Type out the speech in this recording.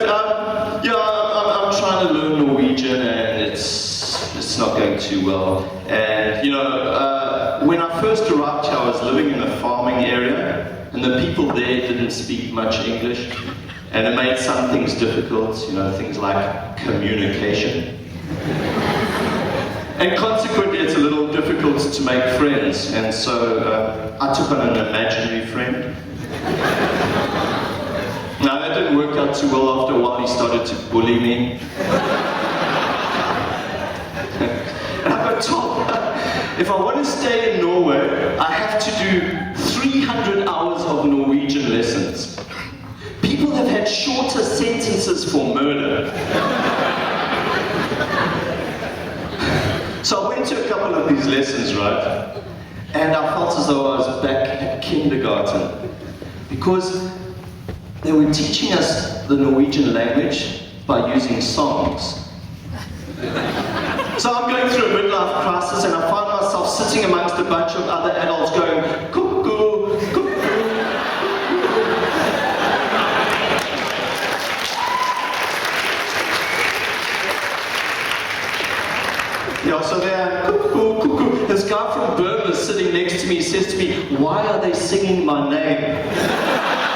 Yeah, I'm trying to learn Norwegian and it's not going too well. And when I first arrived here, I was living in a farming area, and the people there didn't speak much English, and it made some things difficult. Things like communication. And consequently, it's a little difficult to make friends, and so I took on an imaginary friend. Now, that didn't work out too well. After a while, he started to bully me. And I got told, if I want to stay in Norway, I have to do 300 hours of Norwegian lessons. People have had shorter sentences for murder. So I went to a couple of these lessons, right? And I felt as though I was back at kindergarten. Because they were teaching us the Norwegian language by using songs. So I'm going through a midlife crisis and I find myself sitting amongst a bunch of other adults going, cuckoo, cuckoo. Yeah, so they're cuckoo, cuckoo. This guy from Burma is sitting next to me, says to me, "Why are they singing my name?"